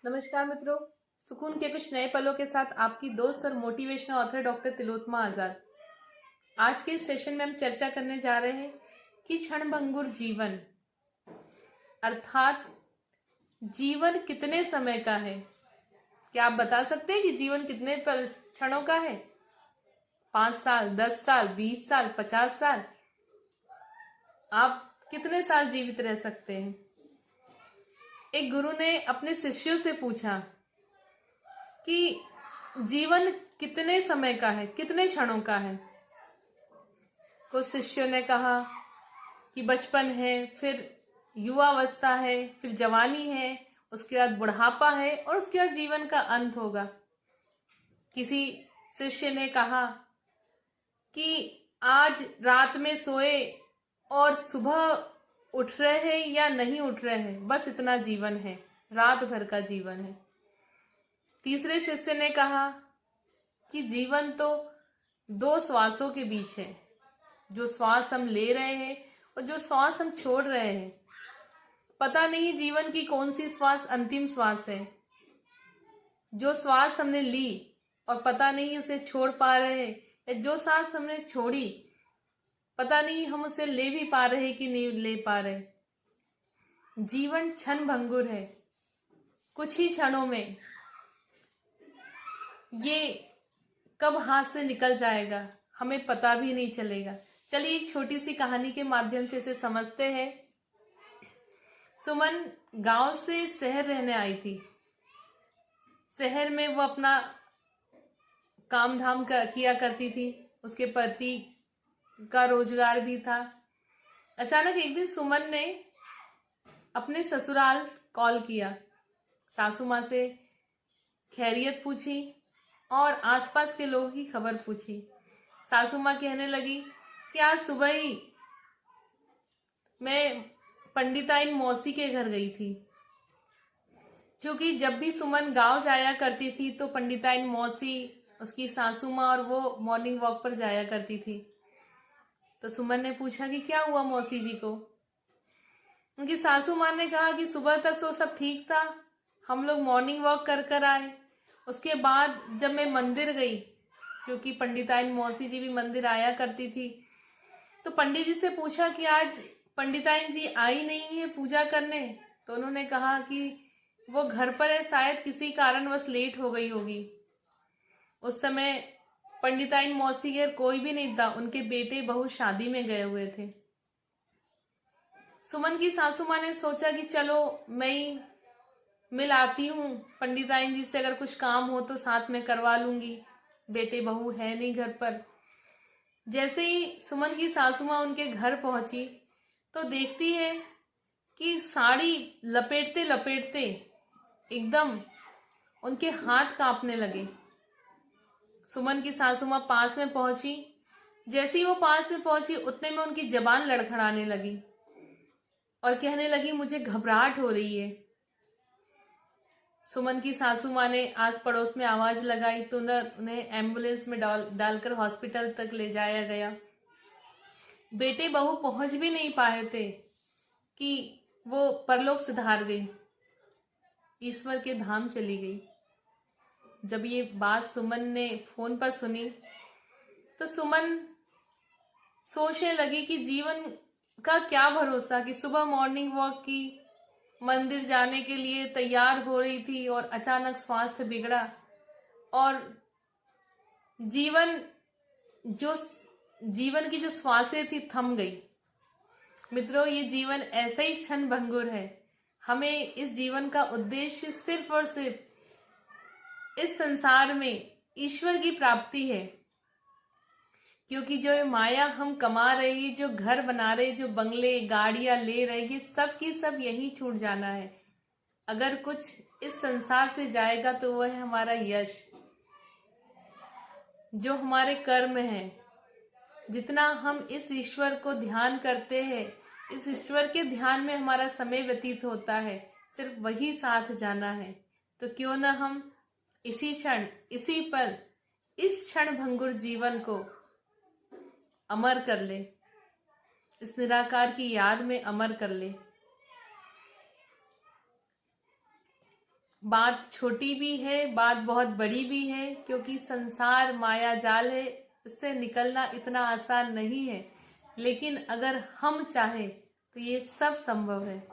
नमस्कार मित्रों, सुकून के कुछ नए पलों के साथ आपकी दोस्त और मोटिवेशनल ऑथर डॉक्टर तिलोत्तमा आजाद। आज के इस सेशन में हम चर्चा करने जा रहे हैं कि क्षणभंगुर जीवन अर्थात जीवन कितने समय का है। क्या आप बता सकते हैं कि जीवन कितने क्षणों का है? 5 साल, 10 साल, 20 साल, 50 साल? आप कितने साल जीवित रह सकते हैं? एक गुरु ने अपने शिष्यों से पूछा कि जीवन कितने समय का है, कितने क्षणों का है। कुछ शिष्यों ने कहा कि बचपन है, फिर युवावस्था है, फिर जवानी है, उसके बाद बुढ़ापा है और उसके बाद जीवन का अंत होगा। किसी शिष्य ने कहा कि आज रात में सोए और सुबह उठ रहे हैं या नहीं उठ रहे हैं, बस इतना जीवन है, रात भर का जीवन है। तीसरे शिष्य ने कहा कि जीवन तो 2 श्वासों के बीच है, जो श्वास हम ले रहे हैं और जो श्वास हम छोड़ रहे हैं। पता नहीं जीवन की कौन सी श्वास अंतिम श्वास है। जो श्वास हमने ली और पता नहीं उसे छोड़ पा रहे हैं, या जो सांस हमने छोड़ी पता नहीं हम उसे ले भी पा रहे कि नहीं ले पा रहे। जीवन क्षण भंगुर है, कुछ ही क्षणों में ये कब हाथ से निकल जाएगा हमें पता भी नहीं चलेगा। चलिए एक छोटी सी कहानी के माध्यम से इसे समझते हैं। सुमन गांव से शहर रहने आई थी। शहर में वो अपना काम धाम किया करती थी, उसके पति का रोजगार भी था। अचानक एक दिन सुमन ने अपने ससुराल कॉल किया, सासू माँ से खैरियत पूछी और आसपास के लोगों की खबर पूछी। सासू माँ कहने लगी कि आज सुबह ही मैं पंडिताइन मौसी के घर गई थी, क्योंकि जब भी सुमन गांव जाया करती थी तो पंडिताइन मौसी, उसकी सासू माँ और वो मॉर्निंग वॉक पर जाया करती थी। तो सुमन ने पूछा कि क्या हुआ मौसी जी को। उनकी सासू माँ ने कहा कि सुबह तक तो सब ठीक था, हम लोग मॉर्निंग वॉक कर कर आए। उसके बाद जब मैं मंदिर गई, क्योंकि पंडिताइन मौसी जी भी मंदिर आया करती थी, तो पंडित जी से पूछा कि आज पंडिताइन जी आई नहीं है पूजा करने। तो उन्होंने कहा कि वो घर पर है, शायद किसी कारणवश लेट हो गई होगी। उस समय पंडिताइन मौसी के घर कोई भी नहीं था, उनके बेटे बहू शादी में गए हुए थे। सुमन की सासू माँ ने सोचा कि चलो मैं ही मिल आती हूँ पंडिताइन जी से, अगर कुछ काम हो तो साथ में करवा लूंगी, बेटे बहू है नहीं घर पर। जैसे ही सुमन की सासू माँ उनके घर पहुंची तो देखती है कि साड़ी लपेटते लपेटते एकदम उनके हाथ कांपने लगे। सुमन की सासू माँ पास में पहुंची। जैसे ही वो पास में पहुंची उतने में उनकी जबान लड़खड़ाने लगी और कहने लगी मुझे घबराहट हो रही है। सुमन की सासू माँ ने आस पड़ोस में आवाज लगाई तो उन्हें एम्बुलेंस में डालकर हॉस्पिटल तक ले जाया गया। बेटे बहू पहुंच भी नहीं पाए थे कि वो परलोक सिधार गई, ईश्वर के धाम चली गई। जब ये बात सुमन ने फोन पर सुनी तो सुमन सोचने लगी कि जीवन का क्या भरोसा, कि सुबह मॉर्निंग वॉक की, मंदिर जाने के लिए तैयार हो रही थी और अचानक स्वास्थ्य बिगड़ा और जीवन की जो श्वासें थी थम गई। मित्रों, ये जीवन ऐसा ही क्षण भंगुर है। हमें इस जीवन का उद्देश्य सिर्फ और सिर्फ इस संसार में ईश्वर की प्राप्ति है, क्योंकि जो माया हम कमा रहे हैं, जो घर बना रहे, जो बंगले गाड़ियां ले रहे, ये सब की सब यही छूट जाना है। अगर कुछ इस संसार से जाएगा तो वह है हमारा यश, जो हमारे कर्म है। जितना हम इस ईश्वर को ध्यान करते हैं, इस ईश्वर के ध्यान में हमारा समय व्यतीत होता है, सिर्फ वही साथ जाना है। तो क्यों न हम इसी क्षण, इसी पल, इस क्षण भंगुर जीवन को अमर कर ले, इस निराकार की याद में अमर कर ले। बात छोटी भी है, बात बहुत बड़ी भी है, क्योंकि संसार माया जाल है, इससे निकलना इतना आसान नहीं है। लेकिन अगर हम चाहें तो ये सब संभव है।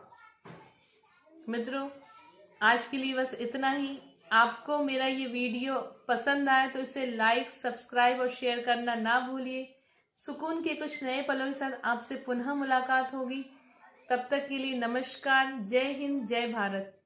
मित्रों, आज के लिए बस इतना ही। आपको मेरा ये वीडियो पसंद आए तो इसे लाइक, सब्सक्राइब और शेयर करना ना भूलिए। सुकून के कुछ नए पलों के साथ आपसे पुनः मुलाकात होगी। तब तक के लिए नमस्कार। जय हिंद, जय भारत।